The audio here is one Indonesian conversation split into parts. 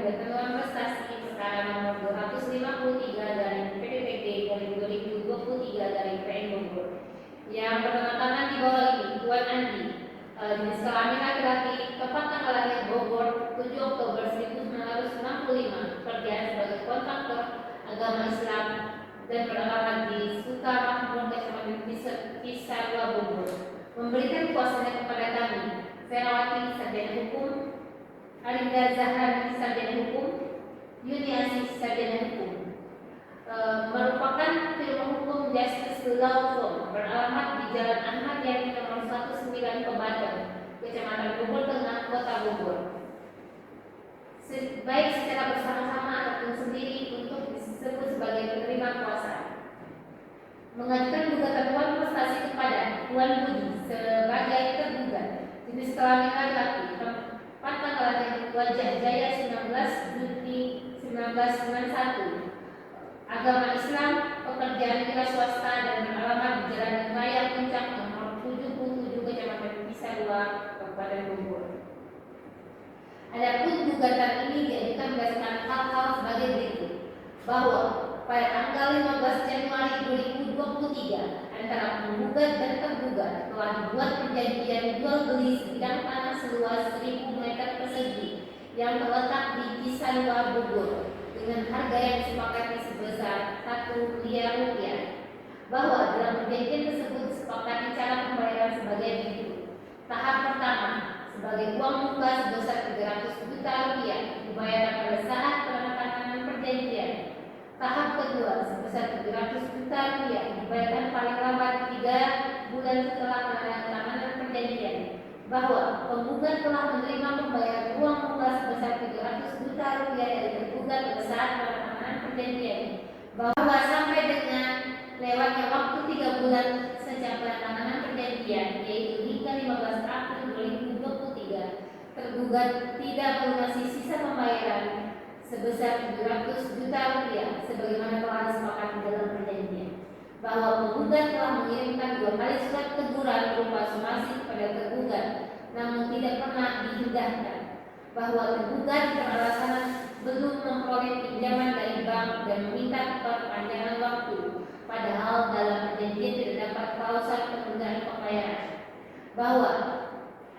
ketentuan prestasi perkara nomor 253 dari PDPD garing 2023 dari PN Bogor. Yang bertanda di bawah ini Tuan Andi, jenis kelamin laki-laki, tempat tanggal lahir Bogor 7 Oktober 1965, pekerjaan sebagai kontraktor, agama Islam, dan beralamat di Sukamakmur, Kecamatan Cisarua, Bogor. Memberikan kuasanya kepada kami, Ferawati, sarjana hukum, Alinda Zahrani, sarjana hukum, Yuni Asis, sarjana hukum. Merupakan firma hukum Justice Law Firm beralamat di Jalan Ahmad Yani nomor 19 Pebatang, Kecamatan Bogor Tengah, Kota Bogor. Baik secara bersama-sama ataupun sendiri untuk disebut sebagai penerima kuasa. Mengajukan gugatan uang prestasi kepada Tuan Budi sebagai tergugat, jenis kelamin laki-laki, tempat tanggal lahir Wajah Jaya 19 Juni 1991, agama Islam, pekerjaan wira swasta, dan beralamat di Jalan Raya Puncak nomor 77 Kecamatan Cisarua, Kabupaten Bogor. Adapun gugatan ini diajukan berdasarkan hal-hal sebagai berikut, bahwa pada tanggal 15 Januari 2023 antara penggugat dan tergugat telah dibuat perjanjian jual beli sebidang tanah seluas 1000 meter persegi yang terletak di Cisarua, Bogor dengan harga yang disepakati sebesar 1 miliar rupiah. Bahwa dalam perjanjian tersebut disepakati cara pembayaran sebagai berikut. Tahap pertama sebagai uang muka sebesar 300 juta rupiah dibayarkan pada saat penandatanganan perjanjian. Tahap kedua sebesar 300 juta rupiah dibayarkan paling lambat 3 bulan setelah penandatanganan perjanjian. Bahwa penggugat telah menerima pembayaran uang muka sebesar 300 juta rupiah dari tergugat pada saat penandatanganan perjanjian. Bahwa sampai dengan lewatnya waktu 3 bulan sejak penandatanganan perjanjian, yaitu hingga 15 April 2023, tergugat tidak melunasi sisa pembayaran sebesar 700 juta rupiah sebagaimana telah disepakati dalam perjanjian. Bahwa penggugat telah mengirimkan 2 kali surat teguran berupa somasi kepada tergugat, namun tidak pernah diindahkan. Bahwa tergugat beralasan belum memperoleh pinjaman dari bank dan meminta perpanjangan waktu, padahal dalam perjanjian tidak dapat klausul penundaan pembayaran. Bahwa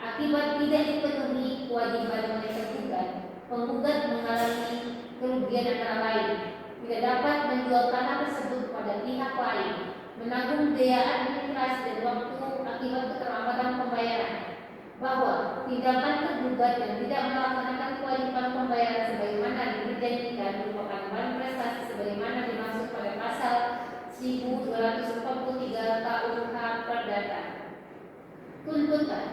akibat tidak dipenuhi kewajiban oleh tergugat, penggugat mengalami kerugian antara lain: tidak dapat menjual tanah tersebut pada pihak lain, menanggung biaya administrasi dan waktu akibat keterlambatan pembayaran. Bahwa tindakan tergugat yang tidak melaksanakan kewajiban pembayaran sebagaimana diperjanjikan merupakan bahan prestasi sebagaimana dimaksud pada pasal 1243 KUH Perdata. Tuntutan: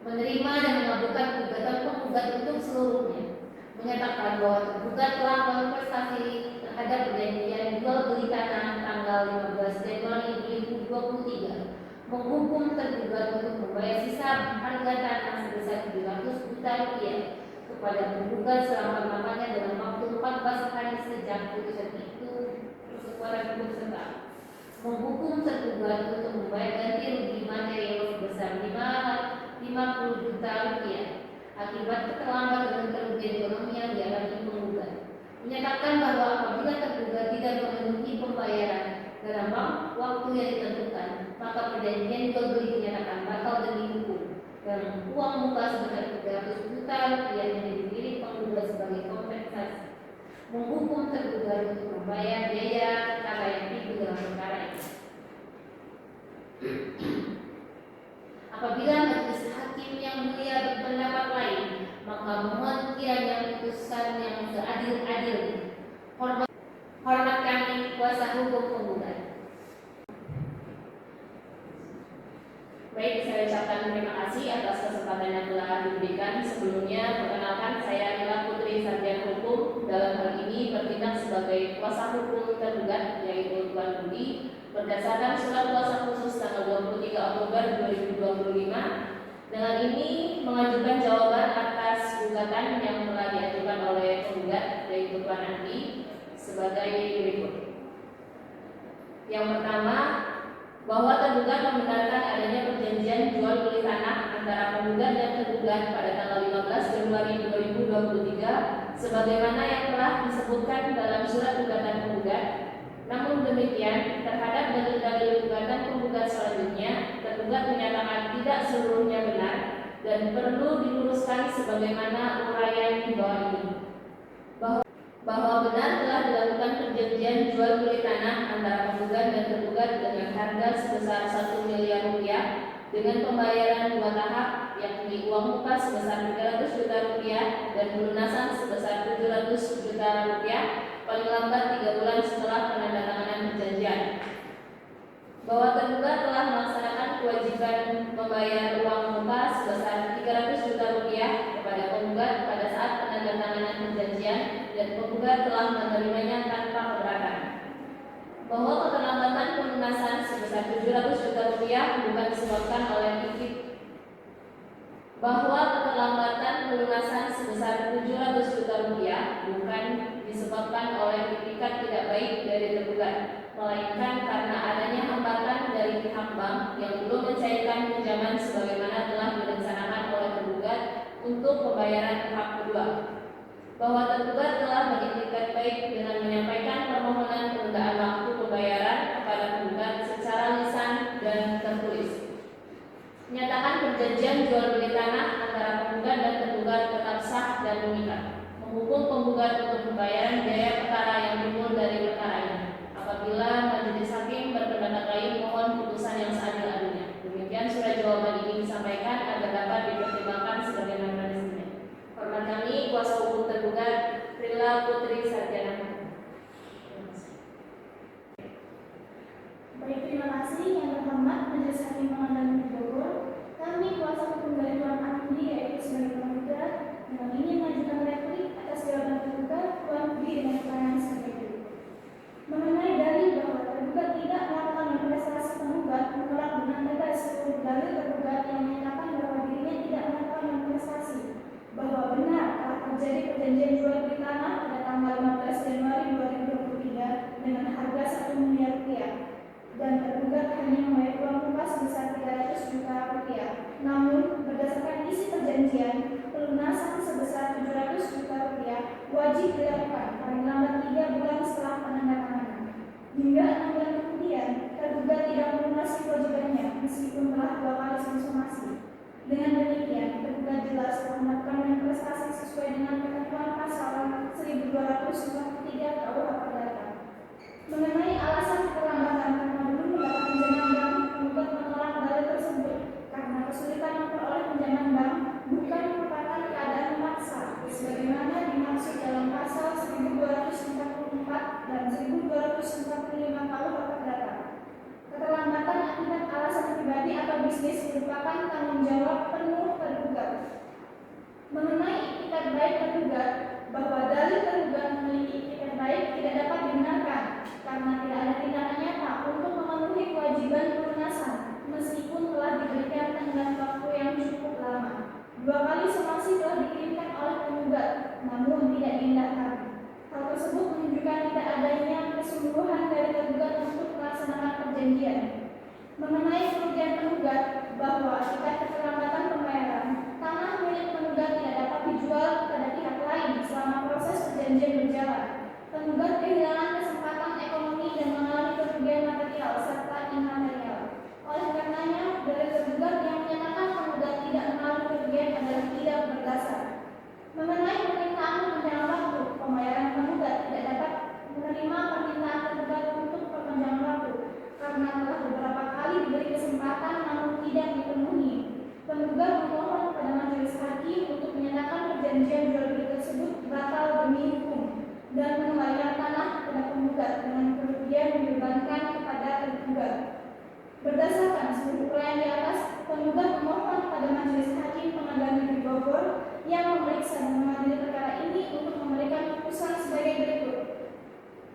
menerima dan mengabulkan gugatan penggugat untuk seluruhnya. Menyatakan bahwa tergugat telah berprestasi terhadap perjanjian jual beli tanah tanggal 15 Januari 2023, menghukum tergugat untuk membayar sisa harga tanah sebesar 700 juta rupiah kepada penggugat selama-lamanya dalam waktu 14 hari sejak putusan itu berkekuatan hukum serta menghukum tergugat untuk membayar ganti rugi material sebesar 50 juta rupiah akibat keterlambatan dan kerugian ekonomi yang dialami penggugat. Menyatakan bahwa apabila tergugat tidak memenuhi pembayaran dalam waktu yang ditentukan, maka perjanjian jual beli dinyatakan batal demi hukum dan uang muka sebesar 300 juta rupiah yang diberi penggugat sebagai kompensasi. Menghukum tergugat untuk membayar biaya perkara yang timbul dalam perkara ini. Apabila majelis hakim yang mulia berpendapat lain, maka mohon kiranya putusan yang seadil-adilnya. Hormat kami, kuasa hukum penggugat. Baik, saya ucapkan terima kasih atas kesempatan yang telah diberikan. Sebelumnya, perkenalkan saya adalah Putri Sarjana Hukum. Dalam hal ini bertindak sebagai kuasa hukum tergugat, yaitu Tuan Budi, berdasarkan surat kuasa khusus tanggal 23 Oktober 2025. Dengan ini mengajukan jawaban atas gugatan yang telah diajukan oleh penggugat, yaitu Tuan Andi, sebagai berikut. Yang pertama, bahwa tergugat membenarkan adanya perjanjian jual beli tanah antara penggugat dan tergugat pada tanggal 15 Januari 2023 sebagaimana yang telah disebutkan dalam surat gugatan penggugat. Namun demikian, terhadap dalil-dalil gugatan penggugat selanjutnya, tergugat menyatakan tidak seluruhnya benar dan perlu diluruskan sebagaimana uraian di bawah ini. Bahwa benar telah dilakukan perjanjian jual beli tanah antara penggugat dan tergugat dengan harga sebesar 1 miliar rupiah dengan pembayaran 2 tahap, yakni uang muka sebesar 300 juta rupiah dan pelunasan sebesar 700 juta rupiah paling lambat 3 bulan setelah penandatanganan perjanjian. Bahwa tergugat telah melaksanakan kewajiban membayar uang muka sebesar 300 juta rupiah kepada penggugat pada saat penandatanganan perjanjian dan penggugat telah menerimanya tanpa keberatan. Bahwa keterlambatan pelunasan sebesar 700 juta rupiah bukan disebabkan oleh titik. Bahwa keterlambatan pelunasan sebesar 700 juta rupiah bukan disebabkan oleh itikat tidak baik dari tergugat, melainkan karena adanya hambatan dari pihak bank yang belum mencairkan pinjaman sebagaimana telah direncanakan oleh tergugat untuk pembayaran tahap kedua. Bahwa tergugat telah beritikat baik dengan menyampaikan permohonan penundaan waktu pembayaran kepada penggugat secara lisan dan tertulis. Menyatakan perjanjian jual beli tanah antara penggugat dan tergugat tetap sah dan mengikat. Menghukum penggugat untuk pembayaran biaya perkara yang timbul dari perkara ini. Apabila majelis hakim berpendapat lain, mohon putusan yang seadil-adilnya. Demikian surat jawaban ini disampaikan agar dapat dipertimbangkan sebagaimana mestinya. Hormat kami, kuasa hukum tergugat Prilla Putri Sarjana. Baik, terima kasih yang terhormat Majelis Hakim Pengadilan Negeri Bogor. Kami kuasa hukum dari Tuan Andi yaitu sebagai penggugat dengan ingin mengajukan replik atas jawaban tergugat Tuan Budi dengan keterangan sebagai berikut. Mengenai dalil bahwa tergugat tidak melakukan manifestasi penggugat menolak dengan tegas seluruh dalil tergugat yang menyatakan bahwa dirinya tidak melakukan manifestasi, bahwa benar telah terjadi perjanjian jual beli tanah pada tanggal 15 Januari 2023 dengan harga 1 miliar rupiah dan tergugat hanya membayar uang muka sebesar 300 juta rupiah. Namun, berdasarkan isi perjanjian, pelunasan sebesar 700 juta rupiah wajib dilakukan paling lambat 3 bulan setelah penandatanganan. Hingga 6 bulan kemudian, tergugat tidak melunasi kewajibannya meskipun telah 2 kali konsumasi. Dengan demikian, tergugat jelas telah melakukan manifestasi sesuai dengan ketentuan pasal 1243 KUH Perdata. Mengenai alasan keterlambatan karena belum mendapat pinjaman bank, penggugat menolak dalil tersebut karena kesulitan memperoleh pinjaman bank bukan merupakan keadaan memaksa, sebagaimana dimaksud dalam pasal 1244 dan 1245 KUH Perdata. Keterlambatan akibat alasan pribadi atau bisnis merupakan tanggung jawab penuh tergugat. Mengenai itikat baik tergugat, bahwa dalil tergugat memiliki itikat baik tidak dapat dibenarkan karena tidak ada tindakan nyata untuk memenuhi kewajiban pelunasan meskipun telah diberikan tenggat waktu yang cukup lama. 2 kali somasi telah dikirimkan oleh penggugat, namun tidak diindahkan. Hal tersebut menunjukkan tidak adanya kesungguhan dari tergugat untuk melaksanakan perjanjian. Mengenai kerugian penggugat, bahwa akibat keterlambatan pembayaran, tanah milik penggugat tidak dapat dijual kepada pihak lain selama proses perjanjian berjalan. Penggugat kehilangan kesempatan ekonomi dan mengalami kerugian material serta imaterial. Oleh karenanya, dari tergugat yang menyatakan penggugat tidak mengalami kerugian adalah tidak berdasar. Mengenai permintaan perpanjangan waktu, pembayaran penggugat tidak dapat menerima permintaan tergugat untuk perpanjangan waktu karena telah beberapa kali diberi kesempatan namun tidak dipenuhi. Penggugat memohon kepada majelis hakim untuk menyatakan perjanjian jual beli tersebut batal demi hukum dan mengembalikan tanah kepada penggugat dengan kerugian dibebankan kepada tergugat. Berdasarkan seluruh uraian di atas, penggugat memohon kepada majelis hakim Pengadilan Negeri Bogor yang memeriksa dan mengadili perkara ini untuk memberikan putusan sebagai berikut: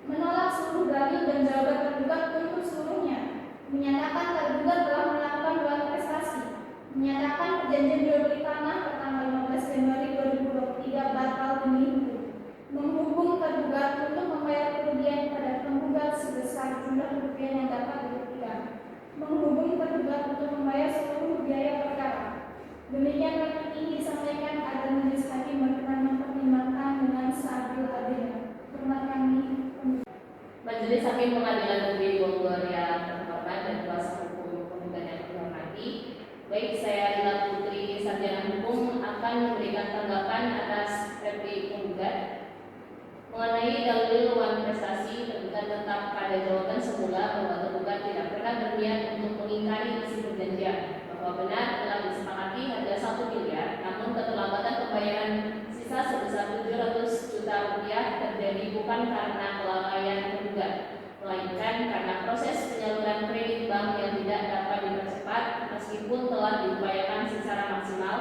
menolak seluruh dalil dan jawaban tergugat untuk seluruhnya, menyatakan tergugat telah melakukan 2 investasi, menyatakan perjanjian jual beli tanah pada tanggal 15 Januari 2023 batal demi hukum, menghukum tergugat untuk membayar kerugian pada penggugat sebesar jumlah kerugian yang dapat dibuktikan, menghubungi tergugat untuk membayar seluruh biaya perkara. Demikian replik ini disampaikan agar majelis hakim berkenan mempertimbangkan dengan seadil adilnya. Hormat kami. Majelis Hakim Pengadilan Negeri Bogor yang terhormat dan kuasa hukum penggugat yang terhormati, baik saya Lila Putri Sarjana Hukum akan memberikan tanggapan atas replik penggugat mengenai dalil wan prestasi. Tergugat tetap pada jawaban semula bahwa tergugat tidak pernah berniat untuk mengingkari isi perjanjian, bahwa benar telah disepakati harga 1 miliar, namun keterlambatan pembayaran sisa sebesar 700 juta rupiah terjadi bukan karena kelalaian tergugat, melainkan karena proses penyaluran kredit bank yang tidak dapat dipercepat meskipun telah diupayakan secara maksimal.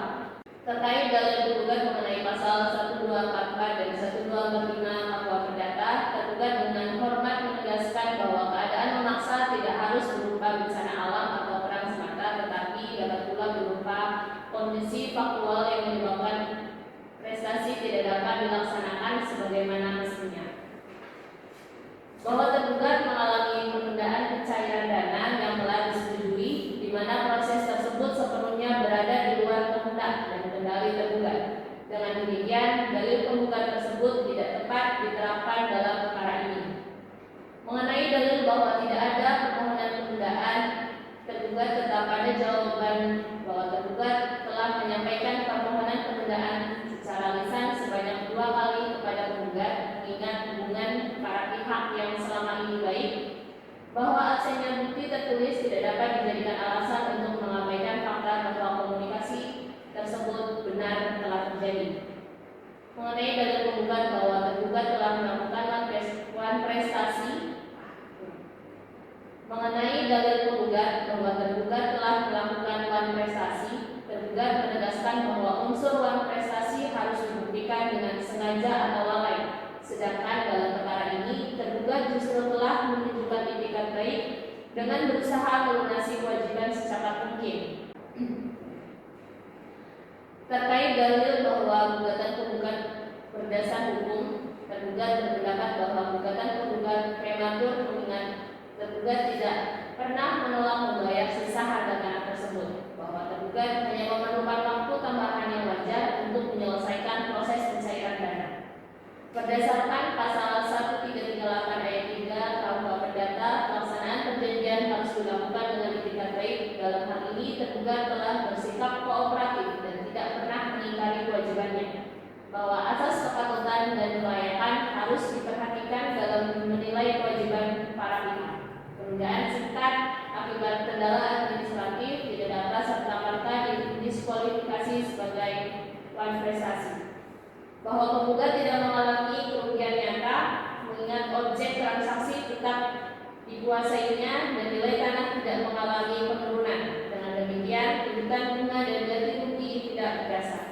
Terkait dalil tergugat mengenai pasal 1244 dan 1245 Fakta Perdata, tergugat dengan hormat menegaskan bahwa keadaan memaksa tidak harus berupa bencana alam atau perang semata, tetapi dapat pula berupa kondisi faktual yang menyebabkan prestasi tidak dapat dilaksanakan sebagaimana mestinya. Bahwa tergugat mengalami penundaan pencairan dana yang telah disetujui, di mana proses tersebut sepenuhnya berada di luar kehendak dan kendali tergugat. Dengan demikian, dalil penggugat tersebut tidak tepat diterapkan dalam perkara ini. Mengenai dalil bahwa tidak ada permohonan penundaan, tergugat tetap pada jawaban bahwa tergugat telah menyampaikan permohonan penundaan secara lisan sebanyak 2 kali kepada penggugat, mengingat hubungan para pihak yang selama ini baik, bahwa absennya bukti tertulis tidak dapat dijadikan alasan untuk mengabaikan fakta bahwa komunikasi tersebut benar telah terjadi. Mengenai dalil penggugat bahwa tergugat telah melakukan wan prestasi, mengenai dalil penggugat bahwa tergugat telah melakukan wan prestasi, tergugat menegaskan bahwa unsur wan prestasi harus dibuktikan dengan sengaja atau lalai. Sedangkan dalam perkara ini, tergugat justru telah menunjukkan itikat baik dengan berusaha melunasi kewajiban secepat mungkin. Terkait dalil bahwa gugatan penggugat berdasar hukum, tergugat berpendapat bahwa gugatan penggugat prematur mengingat tergugat tidak pernah menolak membayar sisa harga tanah tersebut, bahwa tergugat hanya memerlukan waktu tambahan yang wajar untuk menyelesaikan proses pencairan dana. Berdasarkan pasal 1338 ayat 3 KUH Perdata, pelaksanaan perjanjian harus dilakukan dengan itikat baik. Dalam hal ini, tergugat telah bersikap kooperatif dan tidak pernah mengingkari kewajibannya, bahwa asas kepatutan dan kelayakan harus diperhatikan dalam menilai kewajiban para pihak. Penundaan singkat akibat kendala administratif tidak dapat serta-merta didiskualifikasi sebagai wan prestasi. Bahwa penggugat tidak mengalami kerugian nyata mengingat objek transaksi tetap dikuasainya dan nilai tanah tidak mengalami penurunan. Dengan demikian, tuntutan bunga dan ganti rugi tidak berdasar.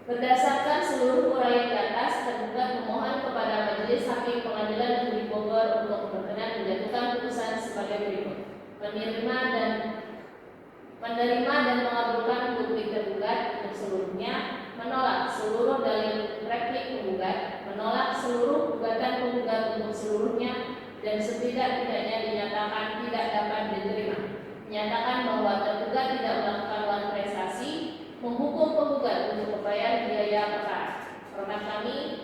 Berdasarkan seluruh uraian di atas, tergugat memohon kepada Majelis Hakim Pengadilan Negeri Bogor untuk berkenan menjatuhkan putusan sebagai berikut: menerima dan mengabulkan bukti tergugat untuk seluruhnya, menolak seluruh dalil replik penggugat, menolak seluruh gugatan penggugat untuk seluruhnya, dan setidak-tidaknya dinyatakan tidak dapat diterima. Menyatakan bahwa tergugat tidak melakukan wan prestasi, menghukum penggugat untuk membayar biaya perkara. Hormat kami,